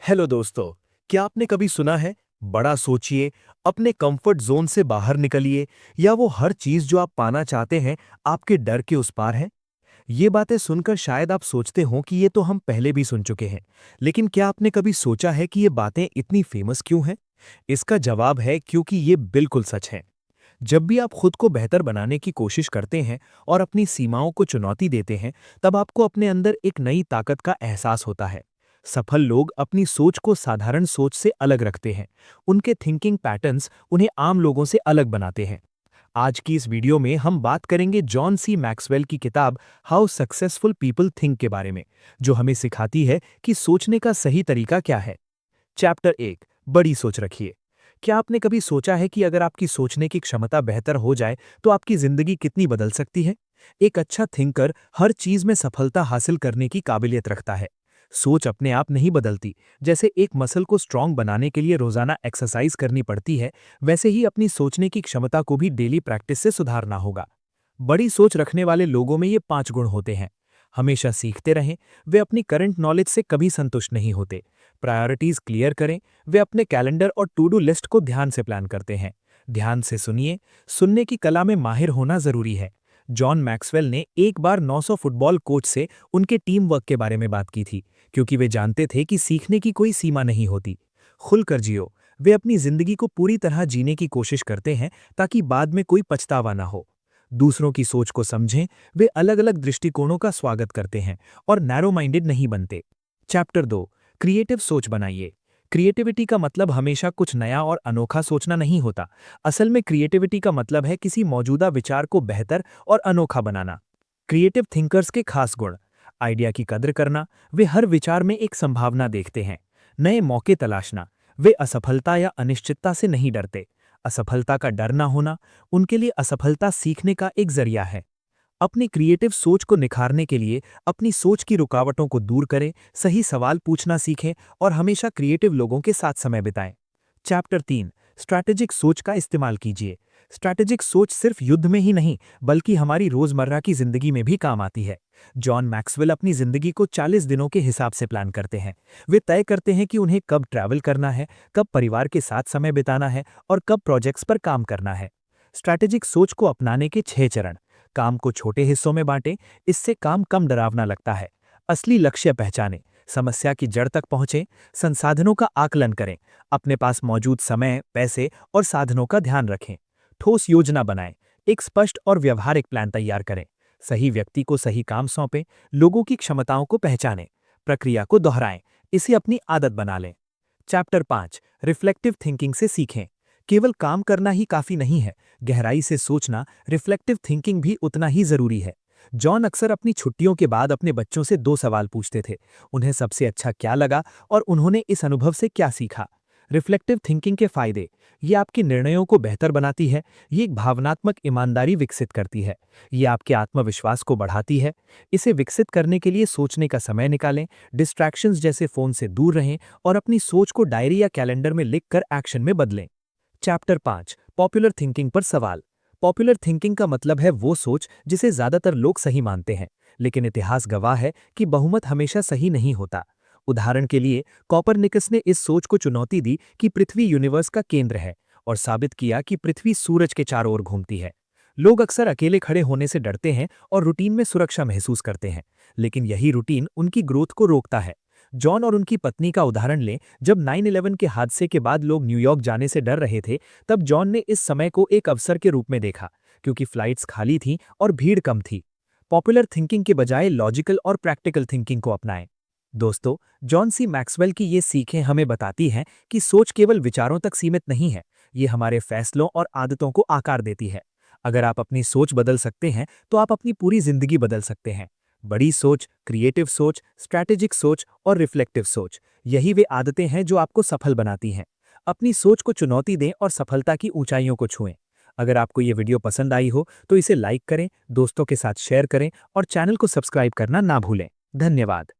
Hello दोस्तों। क्या आपने कभी सुना है, बड़ा सोचिए, अपने कंफर्ट जोन से बाहर निकलिए, या वो हर चीज जो आप पाना चाहते हैं आपके डर के उस पार है? ये बातें सुनकर शायद आप सोचते हो कि ये तो हम पहले भी सुन चुके हैं, लेकिन क्या आपने कभी सोचा है कि ये बातें इतनी फेमस क्यों हैं? इसका जवाब है क्योंकि ये बिल्कुल सच है। जब भी आप खुद को बेहतर बनाने की कोशिश करते हैं और अपनी सीमाओं को चुनौती देते हैं, तब आपको अपने अंदर एक नई ताकत का एहसास होता है। सफल लोग अपनी सोच को साधारण सोच से अलग रखते हैं। उनके थिंकिंग पैटर्न्स उन्हें आम लोगों से अलग बनाते हैं। आज की इस वीडियो में हम बात करेंगे जॉन सी मैक्सवेल की किताब हाउ सक्सेसफुल पीपल थिंक के बारे में, जो हमें सिखाती है कि सोचने का सही तरीका क्या है। चैप्टर 1, बड़ी सोच रखिए। क्या आपने कभी सोचा है कि अगर आपकी सोचने की क्षमता बेहतर हो जाए तो आपकी जिंदगी कितनी बदल सकती है? एक अच्छा थिंकर हर चीज में सफलता हासिल करने की काबिलियत रखता है। सोच अपने आप नहीं बदलती। जैसे एक मसल को स्ट्रांग बनाने के लिए रोजाना एक्सरसाइज करनी पड़ती है, वैसे ही अपनी सोचने की क्षमता को भी डेली प्रैक्टिस से सुधारना होगा। बड़ी सोच रखने वाले लोगों में ये 5 गुण होते हैं। हमेशा सीखते रहें। वे अपनी करंट नॉलेज से कभी संतुष्ट नहीं होते। प्रायोरिटीज क्लियर करें। वे अपने कैलेंडर और टू डू लिस्ट को ध्यान से प्लान करते हैं। ध्यान से सुनिए। सुनने की कला में माहिर होना जरूरी है। जॉन मैक्सवेल ने एक बार 900 फुटबॉल कोच से उनके टीम वर्क के बारे में बात की थी, क्योंकि वे जानते थे कि सीखने की कोई सीमा नहीं होती। खुलकर जियो। वे अपनी जिंदगी को पूरी तरह जीने की कोशिश करते हैं ताकि बाद में कोई पछतावा ना हो। दूसरों की सोच को समझें। वे अलग अलग दृष्टिकोणों का स्वागत करते हैं और नैरो माइंडेड नहीं बनते। चैप्टर 2, क्रिएटिव सोच बनाइए। क्रिएटिविटी का मतलब हमेशा कुछ नया और अनोखा सोचना नहीं होता। असल में क्रिएटिविटी का मतलब है किसी मौजूदा विचार को बेहतर और अनोखा बनाना। क्रिएटिव थिंकर्स के खास गुण: आइडिया की कद्र करना। वे हर विचार में एक संभावना देखते हैं। नए मौके तलाशना। वे असफलता या अनिश्चितता से नहीं डरते। असफलता का डर ना होना, उनके लिए असफलता सीखने का एक जरिया है। अपनी क्रिएटिव सोच को निखारने के लिए अपनी सोच की रुकावटों को दूर करें, सही सवाल पूछना सीखें और हमेशा क्रिएटिव लोगों के साथ समय बिताएं। चैप्टर 3, स्ट्रैटेजिक सोच का इस्तेमाल कीजिए। स्ट्रैटेजिक सोच सिर्फ युद्ध में ही नहीं, बल्कि हमारी रोजमर्रा की जिंदगी में भी काम आती है। जॉन मैक्सवेल अपनी जिंदगी को 40 दिनों के हिसाब से प्लान करते हैं। वे तय करते हैं कि उन्हें कब ट्रैवल करना है, कब परिवार के साथ समय बिताना है और कब प्रोजेक्ट्स पर काम करना है। स्ट्रैटेजिक सोच को अपनाने के 6 चरण: काम को छोटे हिस्सों में बांटें, इससे काम कम डरावना लगता है। असली लक्ष्य पहचानें, समस्या की जड़ तक पहुंचें, संसाधनों का आकलन करें, अपने पास मौजूद समय, पैसे और साधनों का ध्यान रखें। ठोस योजना बनाएं, एक स्पष्ट और व्यवहारिक प्लान तैयार करें। सही व्यक्ति को सही काम सौंपें, लोगों की क्षमताओं को पहचानें, प्रक्रिया को दोहराएं, इसे अपनी आदत बना लें। चैप्टर 5, रिफ्लेक्टिव थिंकिंग से सीखें। केवल काम करना ही काफी नहीं है, गहराई से सोचना, रिफ्लेक्टिव थिंकिंग भी उतना ही जरूरी है। जॉन अक्सर अपनी छुट्टियों के बाद अपने बच्चों से 2 सवाल पूछते थे: उन्हें सबसे अच्छा क्या लगा और उन्होंने इस अनुभव से क्या सीखा। रिफ्लेक्टिव थिंकिंग के फायदे: ये आपके निर्णयों को बेहतर बनाती है। ये एक भावनात्मक ईमानदारी विकसित करती है। ये आपके आत्मविश्वास को बढ़ाती है। इसे विकसित करने के लिए सोचने का समय निकालें, डिस्ट्रैक्शंस जैसे फोन से दूर रहें और अपनी सोच को डायरी या कैलेंडर में लिखकर एक्शन में बदलें। चैप्टर 5, पॉपुलर थिंकिंग पर सवाल। पॉपुलर थिंकिंग का मतलब है वो सोच जिसे ज्यादातर लोग सही मानते हैं, लेकिन इतिहास गवाह है कि बहुमत हमेशा सही नहीं होता। उदाहरण के लिए, कॉपरनिकस ने इस सोच को चुनौती दी कि पृथ्वी यूनिवर्स का केंद्र है और साबित किया कि पृथ्वी सूरज के चारों ओर घूमती है। लोग अक्सर अकेले खड़े होने से डरते हैं और रूटीन में सुरक्षा महसूस करते हैं, लेकिन यही रूटीन उनकी ग्रोथ को रोकता है। जॉन और उनकी पत्नी का उदाहरण लें। जब 9/11 के हादसे के बाद लोग न्यूयॉर्क जाने से डर रहे थे, तब जॉन ने इस समय को एक अवसर के रूप में देखा, क्योंकि फ्लाइट्स खाली थीं और भीड़ कम थी। पॉपुलर थिंकिंग के बजाय लॉजिकल और प्रैक्टिकल थिंकिंग को अपनाएं। दोस्तों, जॉन सी मैक्सवेल की ये सीखें हमें बताती हैं कि सोच केवल विचारों तक सीमित नहीं है, ये हमारे फैसलों और आदतों को आकार देती है। अगर आप अपनी सोच बदल सकते हैं, तो आप अपनी पूरी जिंदगी बदल सकते हैं। बड़ी सोच, क्रिएटिव सोच, स्ट्रैटेजिक सोच और रिफ्लेक्टिव सोच, यही वे आदतें हैं जो आपको सफल बनाती हैं। अपनी सोच को चुनौती दें और सफलता की ऊंचाइयों को छुएं। अगर आपको ये वीडियो पसंद आई हो तो इसे लाइक करें, दोस्तों के साथ शेयर करें और चैनल को सब्सक्राइब करना ना भूलें। धन्यवाद।